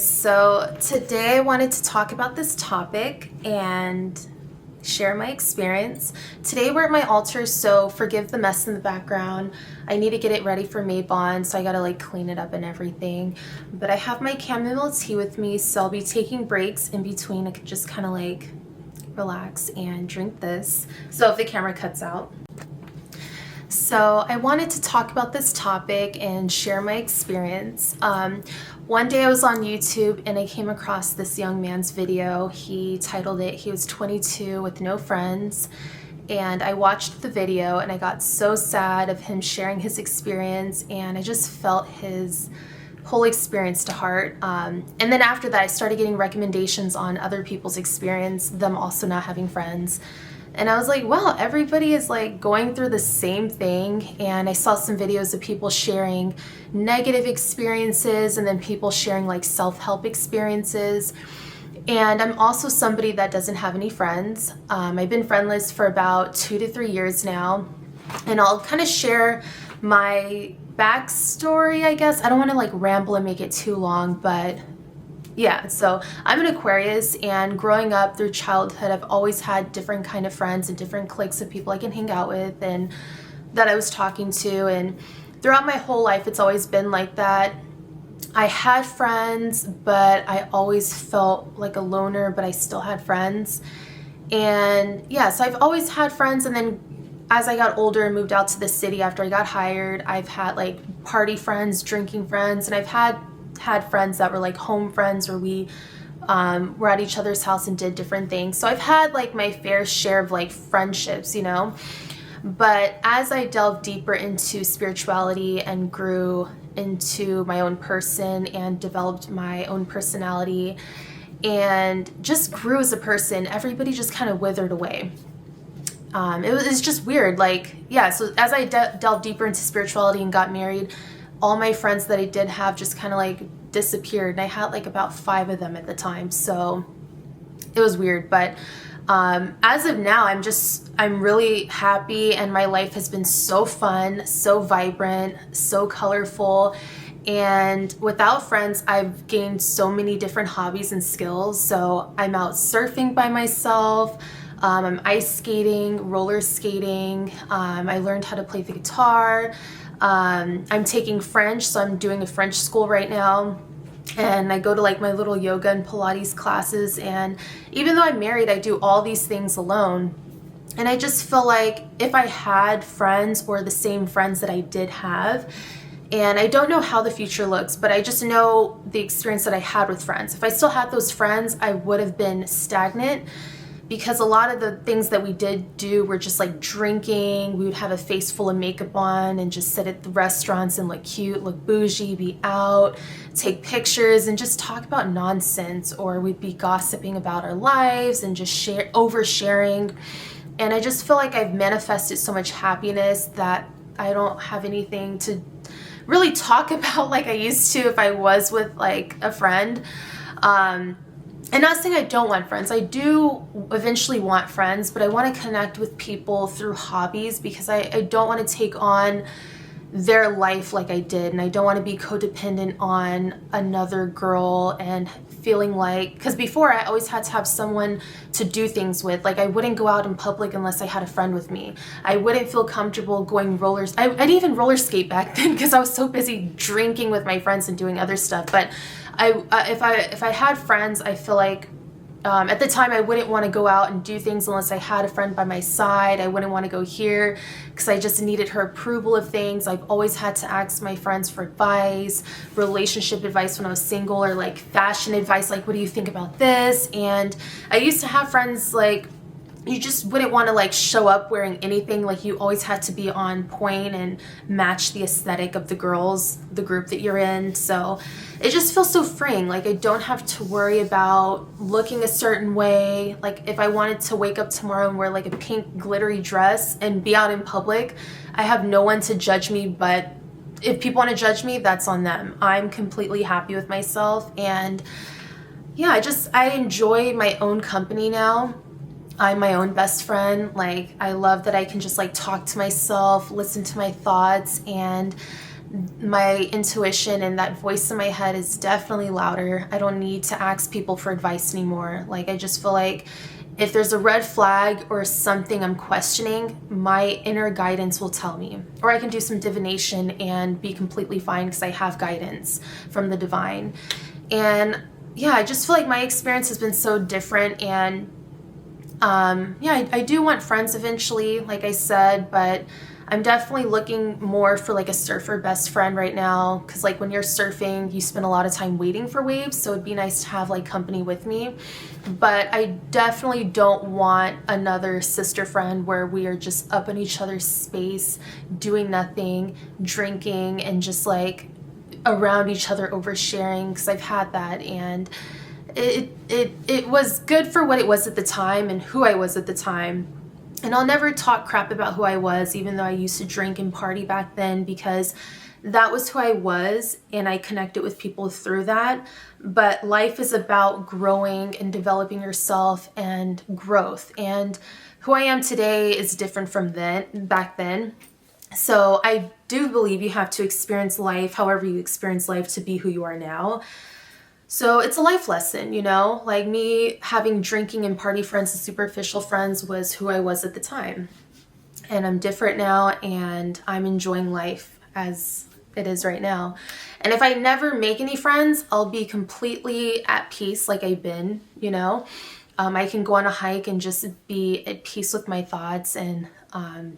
guys, so today I wanted to talk about this topic and share my experience. Today we're at my altar, so forgive the mess in the background. I need to get it ready for Maybon, so I gotta like clean it up and everything. But I have my chamomile tea with me, so I'll be taking breaks in between. I could just kind of like relax and drink this. So if the camera cuts out. So I wanted to talk about this topic and share my experience. One day I was on YouTube and I came across this young man's video. He titled it, he was 22 with no friends. And I watched the video and I got so sad of him sharing his experience, and I just felt his whole experience to heart. And then after that I started getting recommendations on other people's experience, them also not having friends. And I was like, wow, everybody is like going through the same thing. And I saw some videos of people sharing negative experiences and then people sharing like self-help experiences. And I'm also somebody that doesn't have any friends. I've been friendless for about 2 to 3 years now. And I'll kind of share my backstory, I guess. I don't want to like ramble and make it too long, but yeah, so I'm an Aquarius, and growing up through childhood, I've always had different kind of friends and different cliques of people I can hang out with and that I was talking to. And throughout my whole life, it's always been like that. I had friends, but I always felt like a loner, but I still had friends. And yeah, so I've always had friends. And then as I got older and moved out to the city after I got hired, I've had like party friends, drinking friends, and I've had friends that were like home friends where we were at each other's house and did different things. So I've had like my fair share of like friendships, you know. But as I delved deeper into spirituality and grew into my own person and developed my own personality and just grew as a person, everybody just kind of withered away. It's just weird. Like, yeah, so as I delved deeper into spirituality and got married, all my friends that I did have just kind of like disappeared. And I had like about 5 of them at the time. So it was weird. But as of now, I'm really happy, and my life has been so fun, so vibrant, so colorful. And without friends, I've gained so many different hobbies and skills. So I'm out surfing by myself. I'm ice skating, roller skating. I learned how to play the guitar. I'm taking French, so I'm doing a French school right now, and I go to like my little yoga and Pilates classes. And even though I'm married, I do all these things alone. And I just feel like if I had friends or the same friends that I did have, and I don't know how the future looks, but I just know the experience that I had with friends. If I still had those friends, I would have been stagnant, because a lot of the things that we did do were just like drinking. We would have a face full of makeup on and just sit at the restaurants and look cute, look bougie, be out, take pictures, and just talk about nonsense. Or we'd be gossiping about our lives and just oversharing. And I just feel like I've manifested so much happiness that I don't have anything to really talk about like I used to if I was with like a friend. And not saying I don't want friends. I do eventually want friends, but I want to connect with people through hobbies, because I don't want to take on their life like I did. And I don't want to be codependent on another girl and feeling like, because before I always had to have someone to do things with. Like I wouldn't go out in public unless I had a friend with me. I wouldn't feel comfortable going rollers. I didn't even roller skate back then because I was so busy drinking with my friends and doing other stuff. But if I had friends, I feel like at the time I wouldn't want to go out and do things unless I had a friend by my side. I wouldn't want to go here because I just needed her approval of things. I've always had to ask my friends for advice, relationship advice when I was single, or like fashion advice, like what do you think about this? And I used to have friends like, you just wouldn't want to like show up wearing anything. Like you always had to be on point and match the aesthetic of the girls, the group that you're in. So it just feels so freeing. Like I don't have to worry about looking a certain way. Like if I wanted to wake up tomorrow and wear like a pink glittery dress and be out in public, I have no one to judge me. But if people want to judge me, that's on them. I'm completely happy with myself. And yeah, I enjoy my own company now. I'm my own best friend. Like I love that I can just like talk to myself, listen to my thoughts, and my intuition and that voice in my head is definitely louder. I don't need to ask people for advice anymore. Like, I just feel like if there's a red flag or something I'm questioning, my inner guidance will tell me. Or I can do some divination and be completely fine because I have guidance from the divine. And yeah, I just feel like my experience has been so different. And yeah, I do want friends eventually, like I said, but I'm definitely looking more for like a surfer best friend right now, because like when you're surfing, you spend a lot of time waiting for waves, so it'd be nice to have like company with me. But I definitely don't want another sister friend where we are just up in each other's space, doing nothing, drinking, and just like around each other oversharing, because I've had that, and it was good for what it was at the time and who I was at the time. And I'll never talk crap about who I was, even though I used to drink and party back then, because that was who I was and I connected with people through that. But life is about growing and developing yourself and growth. And who I am today is different from back then. So I do believe you have to experience life however you experience life to be who you are now. So it's a life lesson, you know, like me having drinking and party friends and superficial friends was who I was at the time. And I'm different now, and I'm enjoying life as it is right now. And if I never make any friends, I'll be completely at peace like I've been, you know. I can go on a hike and just be at peace with my thoughts and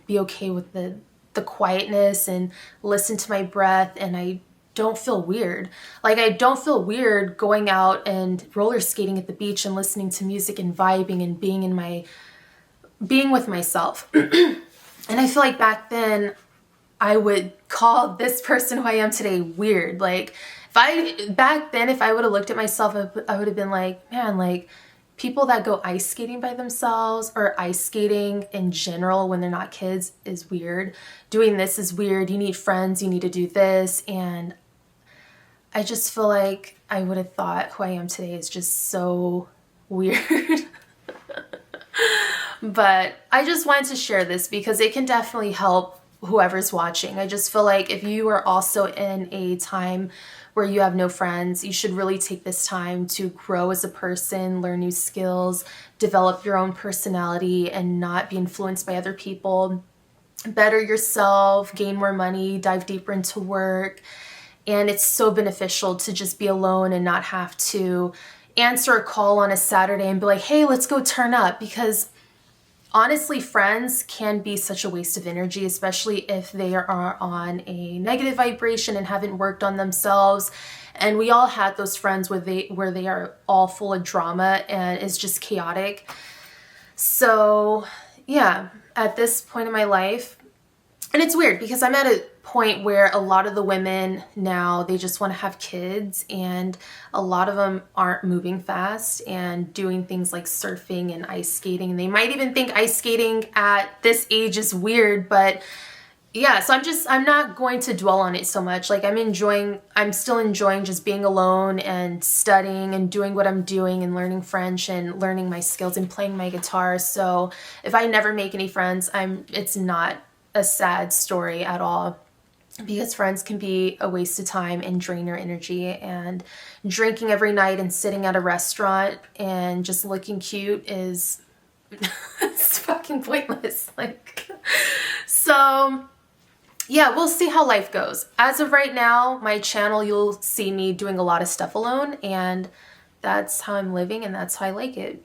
be okay with the quietness and listen to my breath, and I don't feel weird. Like, I don't feel weird going out and roller skating at the beach and listening to music and vibing and being with myself. And I feel like back then I would call this person who I am today weird. Like, back then if I would have looked at myself, I would have been like, man, like, people that go ice skating by themselves or ice skating in general when they're not kids is weird. Doing this is weird. You need friends. You need to do this. And I just feel like I would have thought who I am today is just so weird. But I just wanted to share this because it can definitely help whoever's watching. I just feel like if you are also in a time where you have no friends, you should really take this time to grow as a person, learn new skills, develop your own personality, and not be influenced by other people. Better yourself, gain more money, dive deeper into work. And it's so beneficial to just be alone and not have to answer a call on a Saturday and be like, hey, let's go turn up. Because honestly, friends can be such a waste of energy, especially if they are on a negative vibration and haven't worked on themselves. And we all had those friends where they are all full of drama and it's just chaotic. So yeah, at this point in my life, and it's weird because I'm at a point where a lot of the women now, they just want to have kids, and a lot of them aren't moving fast and doing things like surfing and ice skating. They might even think ice skating at this age is weird, but yeah, so I'm not going to dwell on it so much. Like, I'm still enjoying just being alone and studying and doing what I'm doing and learning French and learning my skills and playing my guitar. So if I never make any friends, it's not a sad story at all, because friends can be a waste of time and drain your energy. And drinking every night and sitting at a restaurant and just looking cute is it's fucking pointless. Like, so yeah, we'll see how life goes. As of right now, my channel, you'll see me doing a lot of stuff alone, and that's how I'm living and that's how I like it.